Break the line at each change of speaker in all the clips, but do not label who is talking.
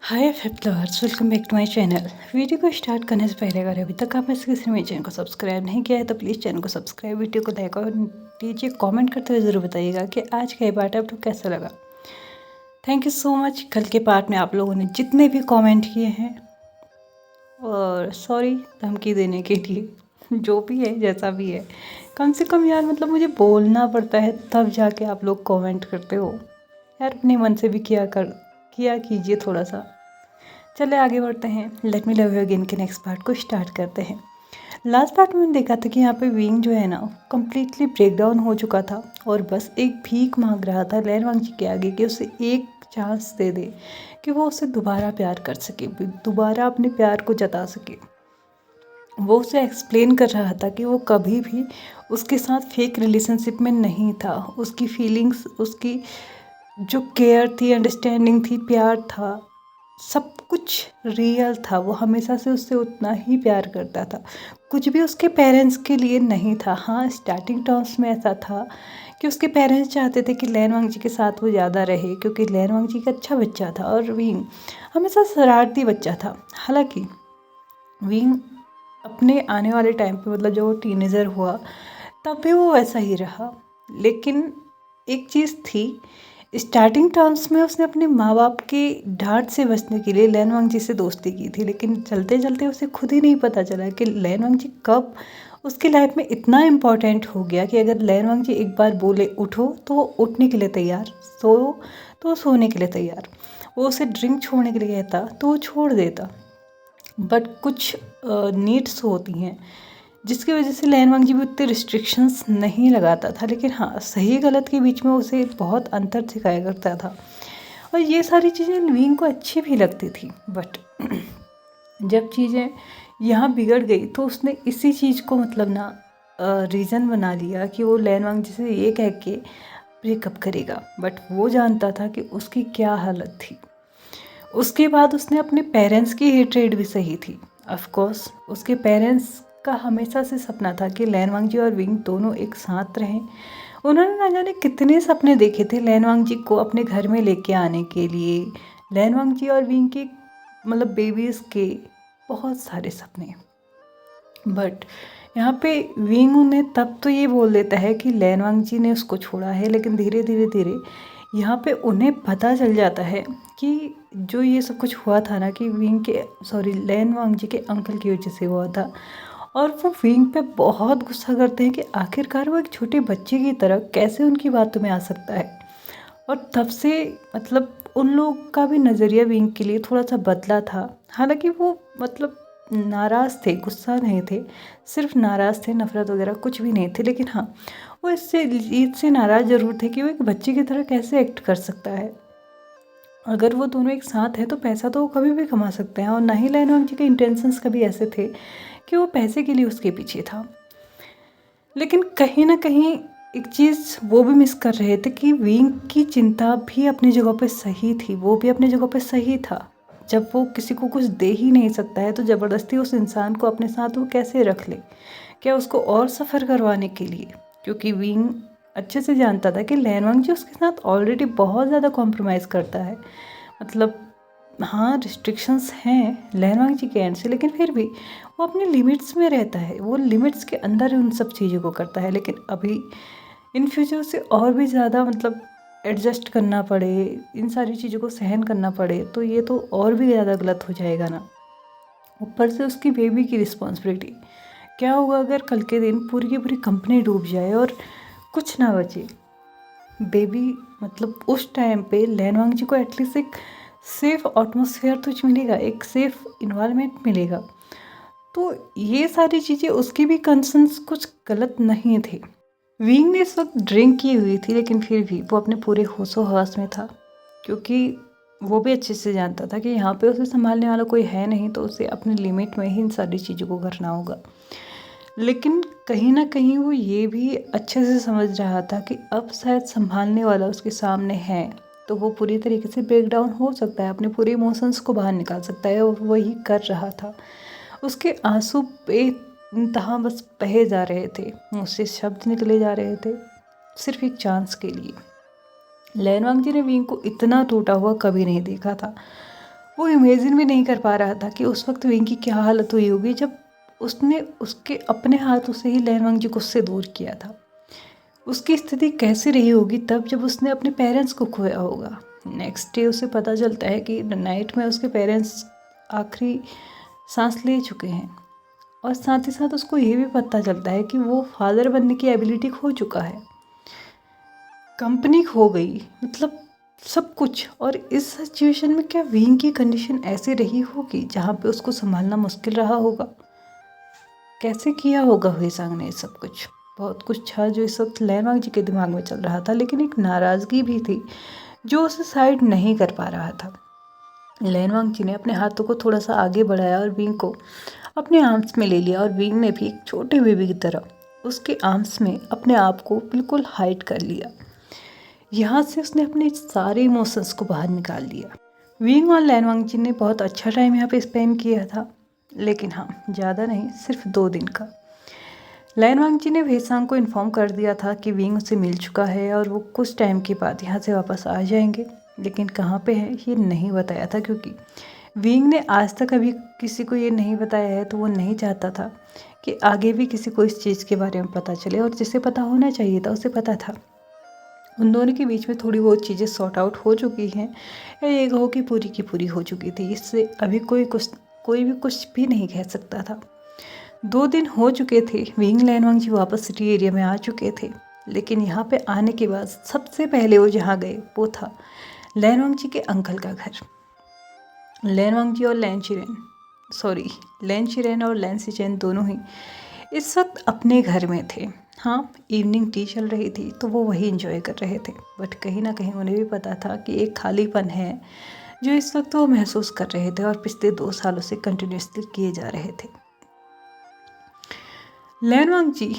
Hi flip lovers, welcome back to my channel. Video को start करने से पहले अगर अभी तक आपने किसी मेरे चैनल को सब्सक्राइब नहीं किया है तो प्लीज़ चैनल को सब्सक्राइब, वीडियो को लाइक और दीजिए। कमेंट करते हुए ज़रूर बताइएगा कि आज का ये पार्ट आपको कैसा लगा। Thank you so much. कल के पार्ट में आप लोगों ने जितने भी कमेंट किए हैं, और सॉरी धमकी देने के लिए, जो भी है जैसा भी है, कम से कम यार मतलब मुझे बोलना पड़ता है तब जाके आप लोग कमेंट करते हो यार। अपने मन से भी किया कीजिए थोड़ा सा। चले आगे बढ़ते हैं। Let me love you again के नेक्स्ट पार्ट को स्टार्ट करते हैं। लास्ट पार्ट में मैंने देखा था कि यहाँ पे विंग जो है ना कम्प्लीटली ब्रेक डाउन हो चुका था और बस एक भीख मांग रहा था लैन वांगजी के आगे कि उसे एक चांस दे दे कि वो उसे दोबारा प्यार कर सके, दोबारा अपने प्यार को जता सके। वो उसे एक्सप्लेन कर रहा था कि वो कभी भी उसके साथ फेक रिलेशनशिप में नहीं था। उसकी फीलिंग्स, उसकी जो केयर थी, अंडरस्टैंडिंग थी, प्यार था, सब कुछ रियल था। वो हमेशा से उससे उतना ही प्यार करता था। कुछ भी उसके पेरेंट्स के लिए नहीं था। हाँ, स्टार्टिंग टर्म्स में ऐसा था कि उसके पेरेंट्स चाहते थे कि लैन वांगजी के साथ वो ज़्यादा रहे क्योंकि लैन वांगजी का अच्छा बच्चा था और विंग हमेशा शरारती बच्चा था। हालांकि विंग अपने आने वाले टाइम पे मतलब जब वो टीनेजर हुआ तब भी वो वैसा ही रहा। लेकिन एक चीज़ थी, स्टार्टिंग टर्म्स में उसने अपने माँ बाप की डांट से बचने के लिए लैन वांगजी से दोस्ती की थी। लेकिन चलते चलते उसे खुद ही नहीं पता चला कि लैन वांगजी कब उसकी लाइफ में इतना इम्पोर्टेंट हो गया कि अगर लैन वांगजी एक बार बोले उठो तो वो उठने के लिए तैयार, सो तो वो सोने के लिए तैयार, वो उसे ड्रिंक छोड़ने के लिए कहता तो वो छोड़ देता। बट कुछ नीड्स होती हैं जिसकी वजह से लैन वांगजी भी उतने रिस्ट्रिक्शंस नहीं लगाता था। लेकिन हाँ, सही गलत के बीच में उसे बहुत अंतर सिखाया करता था और ये सारी चीज़ें विंग को अच्छी भी लगती थी। बट जब चीज़ें यहाँ बिगड़ गई तो उसने इसी चीज़ को मतलब ना रीज़न बना लिया कि वो लैन वांगजी से ये कह के ब्रेकअप करेगा। बट वो जानता था कि उसकी क्या हालत थी। उसके बाद उसने अपने पेरेंट्स की हेट्रेड भी सही थी। ऑफ कोर्स उसके पेरेंट्स का हमेशा से सपना था कि लैन वांगजी और विंग दोनों एक साथ रहें। उन्होंने ना जाने कितने सपने देखे थे लैन वांगजी को अपने घर में लेके आने के लिए, लैन वांगजी और विंग के मतलब बेबीज़ के बहुत सारे सपने। बट यहाँ पे विंग उन्हें तब तो ये बोल देता है कि लैन वांगजी ने उसको छोड़ा है, लेकिन धीरे धीरे धीरे यहाँ पे उन्हें पता चल जाता है कि जो ये सब कुछ हुआ था ना कि विंग के लैन वांगजी के अंकल की वजह से हुआ था। और वो विंग पे बहुत गुस्सा करते हैं कि आखिरकार वो एक छोटे बच्चे की तरह कैसे उनकी बातों में आ सकता है। और तब से मतलब उन लोग का भी नज़रिया विंग के लिए थोड़ा सा बदला था। हालांकि वो मतलब नाराज़ थे, गुस्सा नहीं थे, सिर्फ नाराज़ थे, नफ़रत वगैरह कुछ भी नहीं थे। लेकिन हाँ, वो इससे जीत से नाराज़ ज़रूर थे कि वो एक बच्चे की तरह कैसे एक्ट कर सकता है। अगर वो दोनों एक साथ हैं तो पैसा तो वो कभी भी कमा सकते हैं, और ना ही लैन वांगजी के इंटेंशंस कभी ऐसे थे कि वो पैसे के लिए उसके पीछे था। लेकिन कहीं ना कहीं एक चीज़ वो भी मिस कर रहे थे कि विंग की चिंता भी अपनी जगह पे सही थी, वो भी अपनी जगह पे सही था। जब वो किसी को कुछ दे ही नहीं सकता है तो ज़बरदस्ती उस इंसान को अपने साथ वो कैसे रख ले, क्या उसको और सफ़र करवाने के लिए? क्योंकि विंग अच्छे से जानता था कि लैन वांगजी उसके साथ ऑलरेडी बहुत ज़्यादा कॉम्प्रोमाइज़ करता है। मतलब हाँ, रिस्ट्रिक्शंस हैं लैन वांगजी के एंड से, लेकिन फिर भी वो अपनी लिमिट्स में रहता है, वो लिमिट्स के अंदर उन सब चीज़ों को करता है। लेकिन अभी इन फ्यूचर से और भी ज़्यादा मतलब एडजस्ट करना पड़े, इन सारी चीज़ों को सहन करना पड़े तो ये तो और भी ज़्यादा गलत हो जाएगा ना। ऊपर से उसकी बेबी की रिस्पॉन्सिबिलिटी, क्या होगा अगर कल के दिन पूरी की पूरी कंपनी डूब जाए और कुछ ना बचे? बेबी मतलब उस टाइम पे लैन वांगजी को एटलीस्ट एक सेफ़ एटमॉस्फेयर तो मिलेगा, एक सेफ़ इन्वायरमेंट मिलेगा। तो ये सारी चीज़ें उसकी भी कंसर्न्स कुछ गलत नहीं थे। विंग ने इस वक्त ड्रिंक की हुई थी लेकिन फिर भी वो अपने पूरे होशो हवास में था, क्योंकि वो भी अच्छे से जानता था कि यहाँ पे उसे संभालने वाला कोई है नहीं, तो उसे अपनी लिमिट में ही इन सारी चीज़ों को करना होगा। लेकिन कहीं ना कहीं वो ये भी अच्छे से समझ रहा था कि अब शायद संभालने वाला उसके सामने है, तो वो पूरी तरीके से ब्रेक डाउन हो सकता है, अपने पूरे इमोशंस को बाहर निकाल सकता है, और वही कर रहा था। उसके आंसू बेइंतहा बस बहे जा रहे थे, मुँह से शब्द निकले जा रहे थे सिर्फ एक चांस के लिए। लैन वांगजी ने विंग को इतना टूटा हुआ कभी नहीं देखा था। वो इमेजिन भी नहीं कर पा रहा था कि उस वक्त विंग की क्या हालत हुई होगी जब उसने उसके अपने हाथों से ही लैन वांग जी को उससे दूर किया था। उसकी स्थिति कैसी रही होगी तब जब उसने अपने पेरेंट्स को खोया होगा। नेक्स्ट डे उसे पता चलता है कि नाइट में उसके पेरेंट्स आखिरी सांस ले चुके हैं, और साथ ही साथ उसको ये भी पता चलता है कि वो फादर बनने की एबिलिटी खो चुका है, कंपनी खो गई, मतलब सब कुछ। और इस सिचुएशन में क्या विंग की कंडीशन ऐसी रही होगी जहाँ पे उसको संभालना मुश्किल रहा होगा? कैसे किया होगा हुएसांग ने सब कुछ? बहुत कुछ था जो इस वक्त लैनवांग जी के दिमाग में चल रहा था, लेकिन एक नाराज़गी भी थी जो उसे साइड नहीं कर पा रहा था। लैनवांग जी ने अपने हाथों को थोड़ा सा आगे बढ़ाया और विंग को अपने आर्म्स में ले लिया, और विंग ने भी एक छोटे बेबी की तरह उसके आर्म्स में अपने आप को बिल्कुल हाइड कर लिया। यहाँ से उसने अपने सारे इमोशंस को बाहर निकाल दिया। विंग और लैनवांग जी ने बहुत अच्छा टाइम यहाँ पे स्पेंड किया था, लेकिन हाँ, ज़्यादा नहीं, सिर्फ 2 दिन का। लैनवांग जी ने वेसांग को इन्फॉर्म कर दिया था कि विंग उससे मिल चुका है और वो कुछ टाइम के बाद यहाँ से वापस आ जाएंगे, लेकिन कहाँ पे है ये नहीं बताया था, क्योंकि विंग ने आज तक अभी किसी को ये नहीं बताया है, तो वो नहीं चाहता था कि आगे भी किसी को इस चीज़ के बारे में पता चले, और जिसे पता होना चाहिए था उसे पता था। उन दोनों के बीच में थोड़ी बहुत चीज़ें सॉर्ट आउट हो चुकी हैं, या ये कहो कि पूरी की पूरी हो चुकी थी। इससे अभी कोई भी कुछ भी नहीं कह सकता था। 2 दिन हो चुके थे, विंग लैनवांग जी वापस सिटी एरिया में आ चुके थे, लेकिन यहाँ पे आने के बाद सबसे पहले वो जहाँ गए वो था लैनवांग जी के अंकल का घर। लैन शिरेन और लैन सिचेन दोनों ही इस वक्त अपने घर में थे। हाँ, इवनिंग टी चल रही थी तो वो वही इंजॉय कर रहे थे, बट कहीं ना कहीं उन्हें भी पता था कि एक खालीपन है जो इस वक्त वो महसूस कर रहे थे और पिछले 2 सालों से कंटिन्यूसली किए जा रहे थे। लैनवांग जी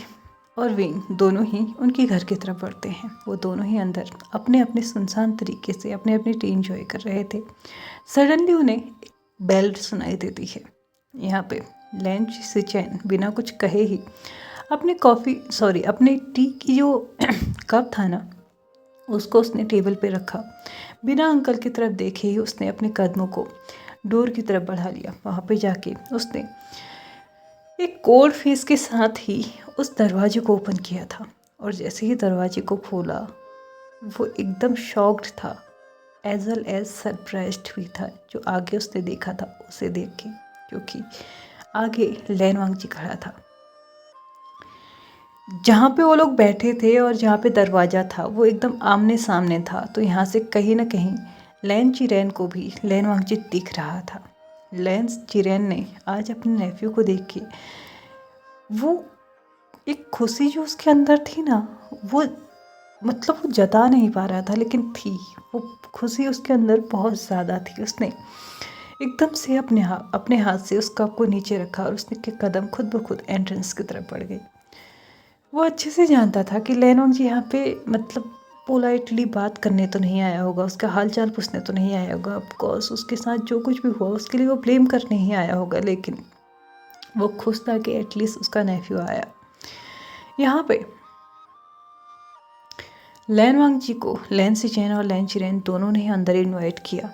और विंग दोनों ही उनके घर की तरफ बढ़ते हैं। वो दोनों ही अंदर अपने अपने सुनसान तरीके से अपने अपने टी इंजॉय कर रहे थे। सडनली उन्हें बेल सुनाई देती है। यहाँ पे लैन सिचेन बिना कुछ कहे ही अपने टी की जो कप था ना, उसको उसने टेबल पे रखा। बिना अंकल की तरफ देखे ही उसने अपने कदमों को डोर की तरफ बढ़ा लिया। वहाँ पे जाके उसने एक कोल्ड फेस के साथ ही उस दरवाजे को ओपन किया था, और जैसे ही दरवाजे को खोला वो एकदम शॉक्ड था, एज वेल एज सरप्राइज्ड भी था जो आगे उसने देखा था उसे देख के, क्योंकि आगे लैनवांग जी खड़ा था। जहाँ पे वो लोग बैठे थे और जहाँ पे दरवाज़ा था वो एकदम आमने सामने था, तो यहाँ से कहीं ना कहीं लैन चिरेन को भी लैनवांग जी दिख रहा था। लैन चिरेन ने आज अपने नेफ्यू को देख के वो एक खुशी जो उसके अंदर थी ना, वो मतलब वो जता नहीं पा रहा था, लेकिन थी वो खुशी उसके अंदर बहुत ज़्यादा थी। उसने एकदम से अपने हाथ से उस कप को नीचे रखा और उसने के कदम खुद ब खुद एंट्रेंस की तरफ बढ़ गए। वो अच्छे से जानता था कि लैनवांग जी यहाँ पे मतलब पोलाइटली बात करने तो नहीं आया होगा, उसका हाल चाल पूछने तो नहीं आया होगा, ऑफकोर्स उसके साथ जो कुछ भी हुआ उसके लिए वो ब्लेम करने ही आया होगा, लेकिन वो खुश था कि एटलीस्ट उसका नेफ्यू आया। यहाँ पे लैनवांग जी को लैन सिचेन और लैन चिरेन दोनों ने अंदर इनवाइट किया।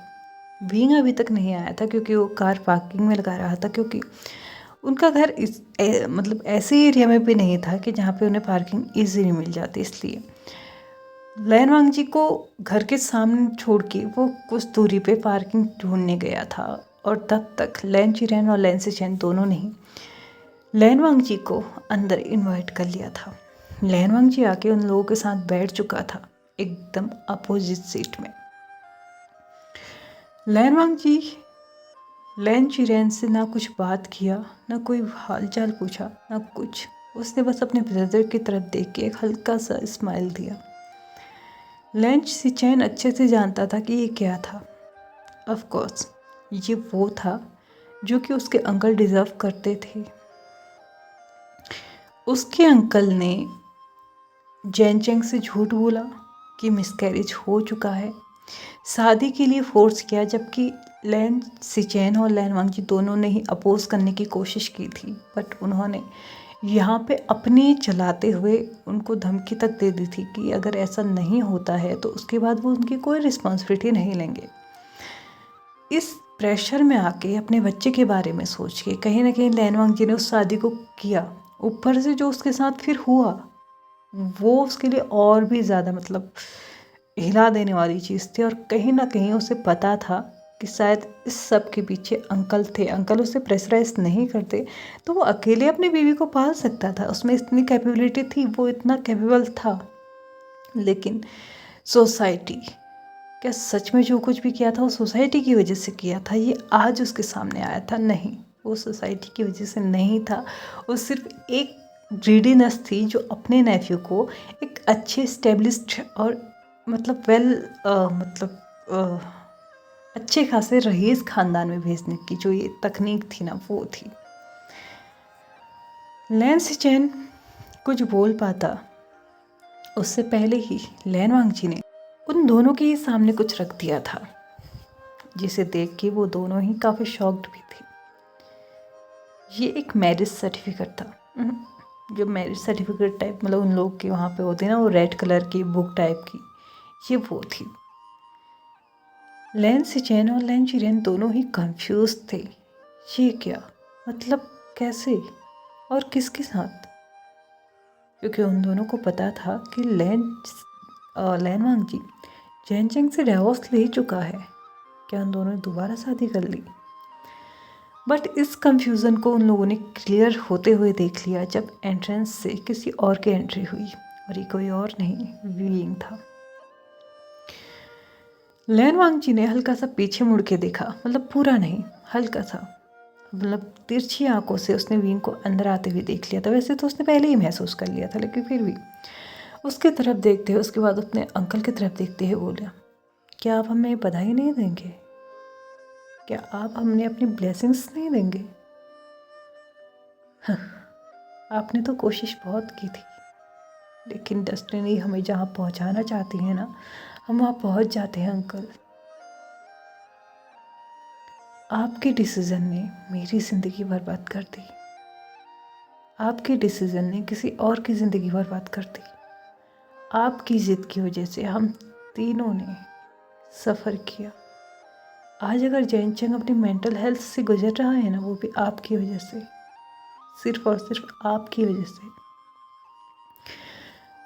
विंग अभी तक नहीं आया था क्योंकि वो कार पार्किंग में लगा रहा था, क्योंकि उनका घर मतलब ऐसे एरिया में भी नहीं था कि जहाँ पे उन्हें पार्किंग इजीली मिल जाती। इसलिए लैनवांग जी को घर के सामने छोड़ के वो कुछ दूरी पे पार्किंग ढूंढने गया था, और तब तक लैन चिरेन और लैन सिचेन दोनों ने ही लैनवांग जी को अंदर इनवाइट कर लिया था। लैनवांग जी आके उन लोगों के साथ बैठ चुका था एकदम अपोजिट सीट में। लैनवांग जी लैन चिरेन से ना कुछ बात किया, ना कोई हालचाल पूछा, ना कुछ। उसने बस अपने ब्रदर की तरफ देख के एक हल्का सा स्माइल दिया। लैन सिचेन अच्छे से जानता था कि ये क्या था। ऑफ कोर्स ये वो था जो कि उसके अंकल डिजर्व करते थे। उसके अंकल ने जैनचेंग से झूठ बोला कि मिसकैरेज हो चुका है, शादी के लिए फोर्स किया, जबकि लैन सिचेन और लैनवांग जी दोनों ने ही अपोज करने की कोशिश की थी, बट उन्होंने यहाँ पे अपने चलाते हुए उनको धमकी तक दे दी थी कि अगर ऐसा नहीं होता है तो उसके बाद वो उनकी कोई रिस्पॉन्सिबिलिटी नहीं लेंगे। इस प्रेशर में आके अपने बच्चे के बारे में सोच के कहीं ना कहीं लैनवांग जी ने उस शादी को किया। ऊपर से जो उसके साथ फिर हुआ वो उसके लिए और भी ज़्यादा मतलब हिला देने वाली चीज़ थी। और कहीं ना कहीं उसे पता था कि शायद इस सब के पीछे अंकल थे। अंकल उसे प्रेशराइज नहीं करते तो वो अकेले अपनी बीवी को पाल सकता था। उसमें इतनी कैपेबिलिटी थी, वो इतना कैपेबल था। लेकिन सोसाइटी, क्या सच में जो कुछ भी किया था वो सोसाइटी की वजह से किया था? ये आज उसके सामने आया था। नहीं, वो सोसाइटी की वजह से नहीं था। वो सिर्फ एक ग्रीडीनेस थी जो अपने नेफ्यू को एक अच्छे स्टेब्लिश्ड और मतलब अच्छे खासे रईस ख़ानदान में भेजने की जो ये तकनीक थी ना, वो थी। लैन सिचेन कुछ बोल पाता उससे पहले ही लैनवांग जी ने उन दोनों के ही सामने कुछ रख दिया था, जिसे देख के वो दोनों ही काफ़ी शॉक्ड भी थे। ये एक मैरिज सर्टिफिकेट था। जो मैरिज सर्टिफिकेट टाइप मतलब उन लोग के वहाँ पे होते हैं ना, वो रेड कलर की बुक टाइप की, ये वो थी। लैन सिचेन और लैन चिरेन दोनों ही कंफ्यूज थे। ये क्या मतलब, कैसे और किसके साथ? क्योंकि उन दोनों को पता था कि लैनवांग जी जैनचेंग से डिवोर्स ले चुका है। क्या उन दोनों ने दोबारा शादी कर ली? बट इस कंफ्यूज़न को उन लोगों ने क्लियर होते हुए देख लिया जब एंट्रेंस से किसी और की एंट्री हुई, और ये कोई और नहीं वीइंग था। लैनवांग जी ने हल्का सा पीछे मुड़ के देखा, मतलब पूरा नहीं, हल्का सा, मतलब तिरछी आंखों से उसने वीइंग को अंदर आते हुए देख लिया था। वैसे तो उसने पहले ही महसूस कर लिया था, लेकिन फिर भी उसके तरफ देखते हुए, उसके बाद अपने अंकल की तरफ देखते हुए बोला, क्या आप हमें बधाई नहीं देंगे? क्या आप हमने अपनी ब्लेसिंग्स नहीं देंगे? आपने तो कोशिश बहुत की थी, लेकिन डेस्टिनी हमें जहाँ पहुँचाना चाहती है ना, हम वहाँ पहुँच जाते हैं अंकल। आपके डिसीज़न ने मेरी ज़िंदगी बर्बाद कर दी। आपके डिसीज़न ने किसी और की ज़िंदगी बर्बाद कर दी। आपकी ज़िद की वजह से हम तीनों ने सफ़र किया। आज अगर जैनचेंग अपनी मेंटल हेल्थ से गुजर रहा है ना, वो भी आपकी वजह से, सिर्फ और सिर्फ आपकी वजह से।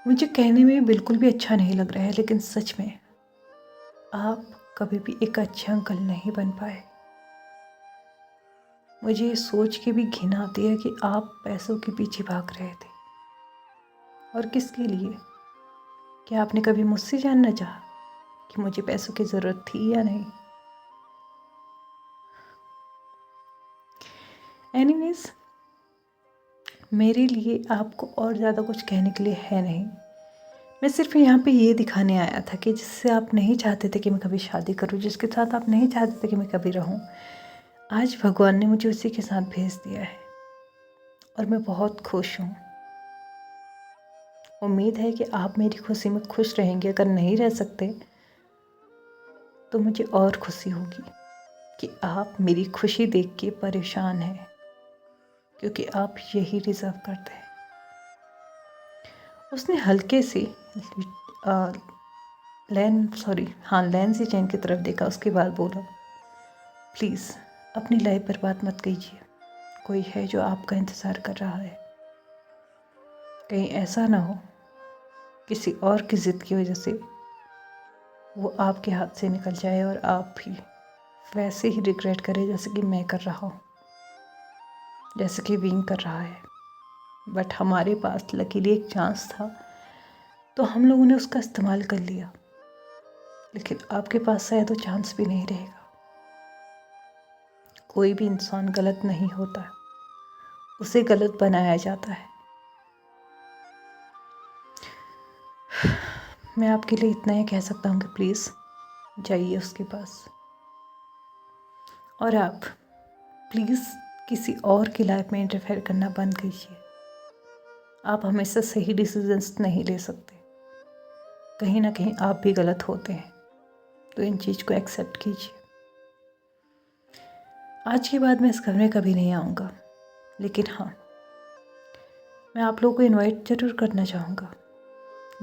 मुझे कहने में बिल्कुल भी अच्छा नहीं लग रहा है, लेकिन सच में आप कभी भी एक अच्छे अंकल नहीं बन पाए। मुझे ये सोच के भी घिन आती है कि आप पैसों के पीछे भाग रहे थे, और किसके लिए? क्या आपने कभी मुझसे जानना चाहा कि मुझे पैसों की ज़रूरत थी या नहीं? एनीवेज, मेरे लिए आपको और ज़्यादा कुछ कहने के लिए है नहीं। मैं सिर्फ यहाँ पे ये दिखाने आया था कि जिससे आप नहीं चाहते थे कि मैं कभी शादी करूँ, जिसके साथ आप नहीं चाहते थे कि मैं कभी रहूँ, आज भगवान ने मुझे उसी के साथ भेज दिया है, और मैं बहुत खुश हूँ। उम्मीद है कि आप मेरी खुशी में खुश रहेंगे। अगर नहीं रह सकते तो मुझे और खुशी होगी कि आप मेरी खुशी देख के परेशान हैं, क्योंकि आप यही डिज़र्व करते हैं। उसने हल्के से लैन सिचेन की तरफ देखा, उसके बाद बोला, प्लीज़ अपनी लाइफ बर्बाद मत कीजिए। कोई है जो आपका इंतज़ार कर रहा है। कहीं ऐसा ना हो किसी और की ज़िद की वजह से वो आपके हाथ से निकल जाए और आप भी वैसे ही रिग्रेट करें जैसे कि मैं कर रहा हूँ, जैसे कि विंग कर रहा है। बट हमारे पास लकीली एक चांस था, तो हम लोगों ने उसका इस्तेमाल कर लिया। लेकिन आपके पास शायद वो चांस भी नहीं रहेगा। कोई भी इंसान गलत नहीं होता, उसे गलत बनाया जाता है। मैं आपके लिए इतना ही कह सकता हूँ कि प्लीज़ जाइए उसके पास, और आप प्लीज़ किसी और की लाइफ में इंटरफेयर करना बंद कीजिए। आप हमेशा सही डिसीजंस नहीं ले सकते, कहीं ना कहीं आप भी गलत होते हैं, तो इन चीज़ को एक्सेप्ट कीजिए। आज के बाद मैं इस घर में कभी नहीं आऊँगा, लेकिन हाँ, मैं आप लोगों को इनवाइट ज़रूर करना चाहूँगा।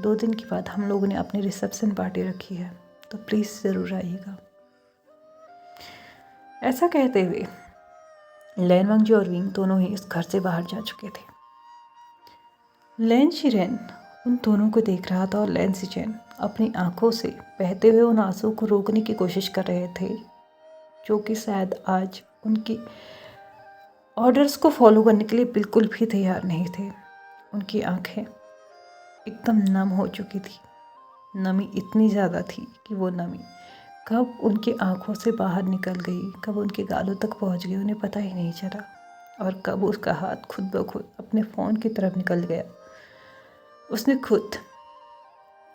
2 दिन के बाद हम लोगों ने अपनी रिसेप्शन पार्टी रखी है, तो प्लीज़ ज़रूर आइएगा। ऐसा कहते हुए लैन वांगजी और विंग दोनों ही इस घर से बाहर जा चुके थे। लैन शीरेन उन दोनों को देख रहा था और लैन शीरेन अपनी आंखों से बहते हुए उन आंसुओं को रोकने की कोशिश कर रहे थे, जो कि शायद आज उनकी ऑर्डर्स को फॉलो करने के लिए बिल्कुल भी तैयार नहीं थे। उनकी आंखें एकदम नम हो चुकी थी। नमी इतनी ज़्यादा थी कि वो नमी कब उनकी आंखों से बाहर निकल गई, कब उनके गालों तक पहुंच गई, उन्हें पता ही नहीं चला। और कब उसका हाथ खुद ब खुद अपने फ़ोन की तरफ निकल गया। उसने खुद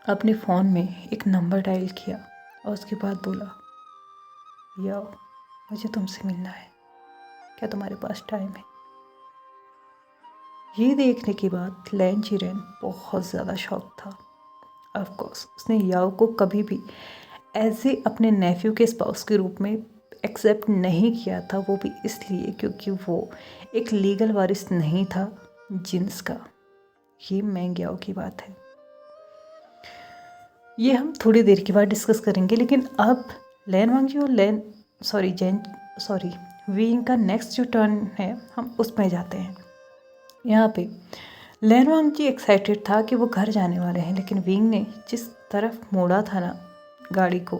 अपने फ़ोन में एक नंबर डायल किया और उसके बाद बोला, याओ मुझे तुमसे मिलना है, क्या तुम्हारे पास टाइम है? ये देखने के बाद लैन शीरेन बहुत ज़्यादा शॉक था। ऑफ कोर्स उसने याओ को कभी भी ऐसे अपने नेफ्यू के स्पाउस के रूप में एक्सेप्ट नहीं किया था, वो भी इसलिए क्योंकि वो एक लीगल वारिस नहीं था जिन्स का। ये मैंग याओ की बात है, ये हम थोड़ी देर के बाद डिस्कस करेंगे। लेकिन अब लैन वांगजी और विंग का नेक्स्ट जो टर्न है हम उसमें जाते हैं। यहाँ पे लैन वांगजी एक्साइटेड था कि वो घर जाने वाले हैं, लेकिन विंग ने जिस तरफ मोड़ा था ना गाड़ी को,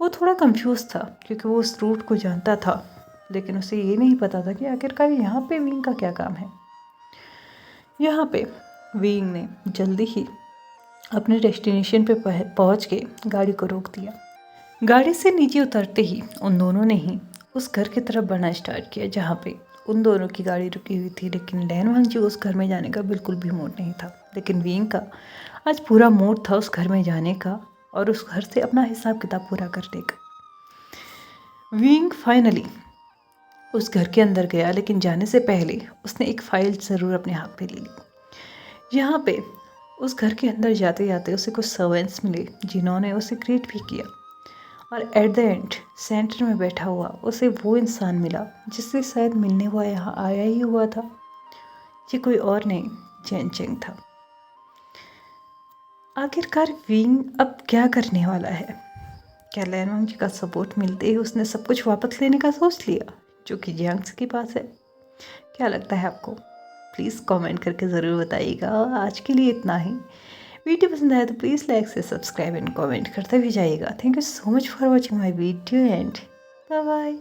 वो थोड़ा कंफ्यूज था क्योंकि वो उस रूट को जानता था, लेकिन उसे ये नहीं पता था कि आखिरकार यहाँ पे विंग का क्या काम है। यहाँ पे विंग ने जल्दी ही अपने डेस्टिनेशन पे पहुँच के गाड़ी को रोक दिया। गाड़ी से नीचे उतरते ही उन दोनों ने ही उस घर की तरफ बढ़ना स्टार्ट किया जहाँ पे उन दोनों की गाड़ी रुकी हुई थी। लेकिन लैन वांगजी उस घर में जाने का बिल्कुल भी मूड नहीं था, लेकिन विंग का आज पूरा मूड था उस घर में जाने का और उस घर से अपना हिसाब किताब पूरा करने का। विंग फाइनली उस घर के अंदर गया, लेकिन जाने से पहले उसने एक फ़ाइल ज़रूर अपने हाथ में ले ली। यहाँ पे उस घर के अंदर जाते जाते उसे कुछ सर्वेंट्स मिले जिन्होंने उसे ग्रीट भी किया, और एट द एंड सेंटर में बैठा हुआ उसे वो इंसान मिला जिससे शायद मिलने वो यहाँ आया ही हुआ था। ये कोई और नहीं, चैन चेंग था। आखिरकार विंग अब क्या करने वाला है? क्या लैन वांगजी का सपोर्ट मिलते ही उसने सब कुछ वापस लेने का सोच लिया जो कि जियांग्स के पास है? क्या लगता है आपको? प्लीज़ कमेंट करके ज़रूर बताइएगा। आज के लिए इतना ही। वीडियो पसंद आया तो प्लीज़ लाइक से सब्सक्राइब एंड कमेंट करते भी जाइएगा। Thank you so much for watching my video and bye bye.